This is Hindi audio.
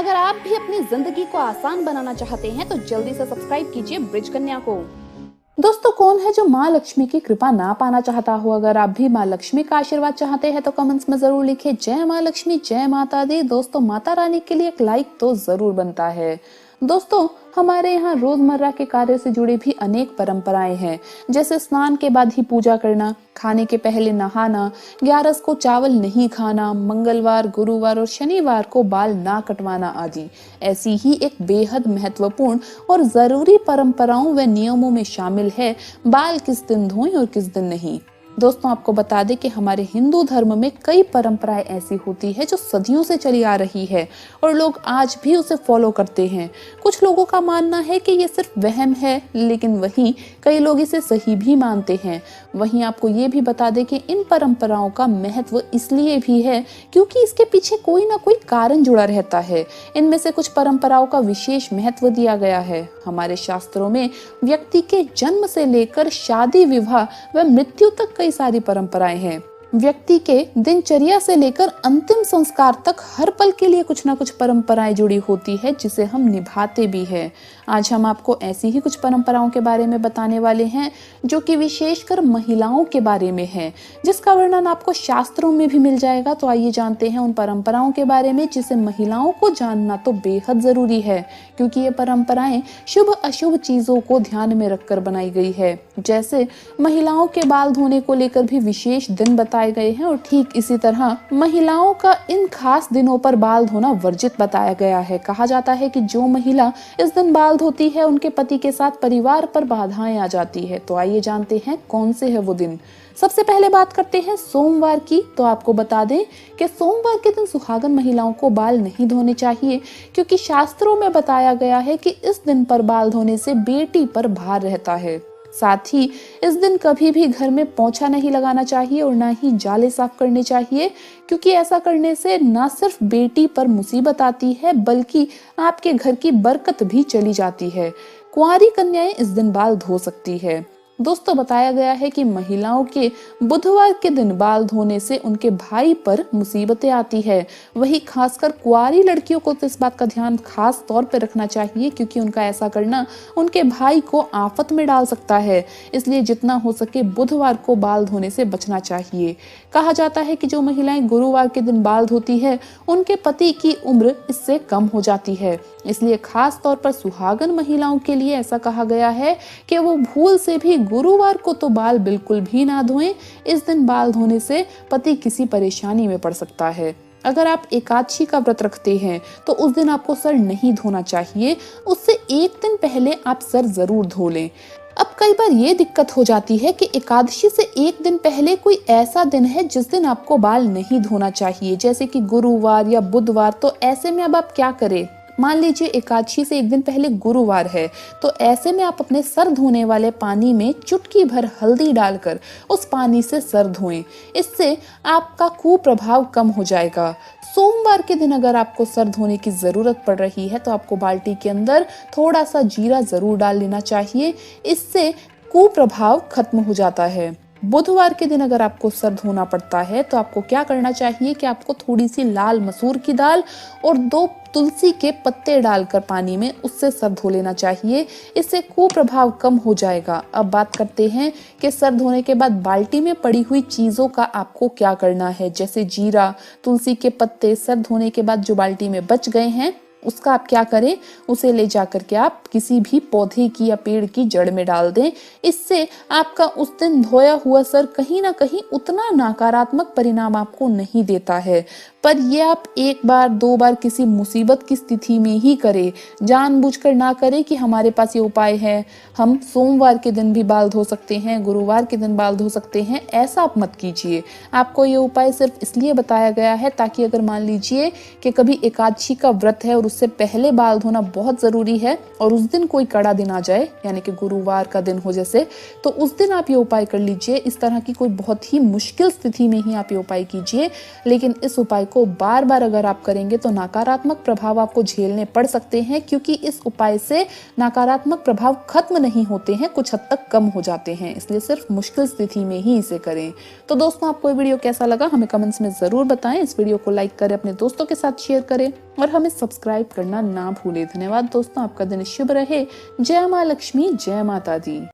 अगर आप भी अपनी जिंदगी को आसान बनाना चाहते हैं तो जल्दी से सब्सक्राइब कीजिए ब्रिज कन्या को। दोस्तों, कौन है जो माँ लक्ष्मी की कृपा ना पाना चाहता हो? अगर आप भी माँ लक्ष्मी का आशीर्वाद चाहते हैं तो कमेंट्स में जरूर लिखिए जय माँ लक्ष्मी, जय माता दी। दोस्तों, माता रानी के लिए एक लाइक तो जरूर बनता है। दोस्तों, हमारे यहाँ रोजमर्रा के कार्य से जुड़े भी अनेक परंपराएं हैं, जैसे स्नान के बाद ही पूजा करना, खाने के पहले नहाना, 11 को चावल नहीं खाना, मंगलवार, गुरुवार और शनिवार को बाल ना कटवाना आदि। ऐसी ही एक बेहद महत्वपूर्ण और जरूरी परंपराओं व नियमों में शामिल है बाल किस दिन धोएं और किस दिन नहीं। दोस्तों, आपको बता दें कि हमारे हिंदू धर्म में कई परंपराएं ऐसी होती है जो सदियों से चली आ रही है और लोग आज भी उसे फॉलो करते हैं। कुछ लोगों का मानना है कि ये सिर्फ वहम है, लेकिन वहीं कई लोग इसे सही भी मानते हैं। वहीं आपको ये भी बता दें कि इन परंपराओं का महत्व इसलिए भी है क्योंकि इसके पीछे कोई ना कोई कारण जुड़ा रहता है। इनमें से कुछ परंपराओं का विशेष महत्व दिया गया है। हमारे शास्त्रों में व्यक्ति के जन्म से लेकर शादी, विवाह व मृत्यु तक कई सारी परंपराएं हैं। व्यक्ति के दिनचर्या से लेकर अंतिम संस्कार तक हर पल के लिए कुछ ना कुछ परंपराएं जुड़ी होती है, जिसे हम निभाते भी हैं। आज हम आपको ऐसी ही कुछ परंपराओं के बारे में बताने वाले हैं जो कि विशेषकर महिलाओं के बारे में है, जिसका वर्णन आपको शास्त्रों में भी मिल जाएगा। तो आइए जानते हैं उन परंपराओं के बारे में जिसे महिलाओं को जानना तो बेहद जरूरी है, क्योंकि ये परंपराएं शुभ अशुभ चीजों को ध्यान में रखकर बनाई गई है। जैसे महिलाओं के बाल धोने को लेकर भी विशेष दिन बताए गए हैं और ठीक इसी तरह महिलाओं का इन खास दिनों पर बाल धोना वर्जित बताया गया है। कहा जाता है कि जो महिला इस दिन बाल धोती है उनके पति के साथ परिवार पर बाधाएं आ जाती है। तो आइए जानते हैं कौन से है वो दिन। सबसे पहले बात करते हैं सोमवार की। तो आपको बता दें कि सोमवार के दिन सुहागन महिलाओं को बाल नहीं धोने चाहिए, क्योंकि शास्त्रों में बताया गया है कि इस दिन पर बाल धोने से बेटी पर भार रहता है। साथ ही इस दिन कभी भी घर में पोंछा नहीं लगाना चाहिए और ना ही जाले साफ करने चाहिए, क्योंकि ऐसा करने से न सिर्फ बेटी पर मुसीबत आती है बल्कि आपके घर की बरकत भी चली जाती है। कुंवारी कन्याएं इस दिन बाल धो सकती है। दोस्तों, बताया गया है कि महिलाओं के बुधवार के दिन बाल धोने से उनके भाई पर मुसीबतें आती है। वही खासकर कुंवारी लड़कियों को तो इस बात का ध्यान खास तौर पर रखना चाहिए, क्योंकि उनका ऐसा करना उनके भाई को आफत में डाल सकता है। इसलिए जितना हो सके बुधवार को बाल धोने से बचना चाहिए। कहा जाता है कि जो महिलाएं गुरुवार के दिन बाल धोती है उनके पति की उम्र इससे कम हो जाती है। इसलिए खास तौर पर सुहागन महिलाओं के लिए ऐसा कहा गया है कि वो भूल से भी गुरुवार को तो बाल बिल्कुल भी ना धोएं। इस दिन बाल धोने से पति किसी परेशानी में पड़ सकता है। अगर आप एकादशी का व्रत रखते हैं तो उस दिन आपको सर नहीं धोना चाहिए, उससे एक दिन पहले आप सर जरूर धो लें। अब कई बार ये दिक्कत हो जाती है कि एकादशी से एक दिन पहले कोई ऐसा दिन है जिस दिन आपको बाल नहीं धोना चाहिए, जैसे कि गुरुवार या बुधवार। तो ऐसे में अब आप क्या करें? मान लीजिए एकादशी से एक दिन पहले गुरुवार है, तो ऐसे में आप अपने सर धोने वाले पानी में चुटकी भर हल्दी डालकर उस पानी से सर धोएं। इससे आपका कुप्रभाव कम हो जाएगा। सोमवार के दिन अगर आपको सर धोने की जरूरत पड़ रही है तो आपको बाल्टी के अंदर थोड़ा सा जीरा जरूर डाल लेना चाहिए। इससे कुप्रभाव खत्म हो जाता है। बुधवार के दिन अगर आपको सर धोना पड़ता है तो आपको क्या करना चाहिए कि आपको थोड़ी सी लाल मसूर की दाल और 2 तुलसी के पत्ते डालकर पानी में उससे सर धो लेना चाहिए। इससे कुप्रभाव कम हो जाएगा। अब बात करते हैं कि सर धोने के बाद बाल्टी में पड़ी हुई चीजों का आपको क्या करना है, जैसे जीरा, तुलसी के पत्ते। सर धोने के बाद जो बाल्टी में बच गए हैं उसका आप क्या करें, उसे ले जाकर के आप किसी भी पौधे की या पेड़ की जड़ में डाल दें। इससे आपका उस दिन धोया हुआ सर कहीं ना कहीं उतना नकारात्मक परिणाम आपको नहीं देता है। पर ये आप 1 बार 2 बार किसी मुसीबत की स्थिति में ही करें, जानबूझकर ना करें कि हमारे पास ये उपाय है, हम सोमवार के दिन भी बाल धो सकते हैं, गुरुवार के दिन बाल धो सकते हैं। ऐसा आप मत कीजिए। आपको ये उपाय सिर्फ इसलिए बताया गया है ताकि अगर मान लीजिए कि कभी एकादशी का व्रत है और उससे पहले बाल धोना बहुत जरूरी है और उस दिन कोई कड़ा दिन आ जाए, यानी कि गुरुवार का दिन हो जैसे, तो उस दिन आप ये उपाय कर लीजिए। इस तरह की कोई बहुत ही मुश्किल स्थिति में ही आप ये उपाय कीजिए, लेकिन इस उपाय को बार बार अगर आप करेंगे तो नकारात्मक प्रभाव आपको झेलने पड़ सकते हैं, क्योंकि इस उपाय से नकारात्मक प्रभाव खत्म नहीं होते हैं, कुछ हद तक कम हो जाते हैं। इसलिए सिर्फ मुश्किल स्थिति में ही इसे करें। तो दोस्तों, आपको ये वीडियो कैसा लगा हमें कमेंट्स में जरूर बताएं। इस वीडियो को लाइक करें, अपने दोस्तों के साथ शेयर करें और हमें सब्सक्राइब करना ना भूलें। धन्यवाद दोस्तों, आपका दिन शुभ रहे। जय माँ लक्ष्मी, जय माता दी।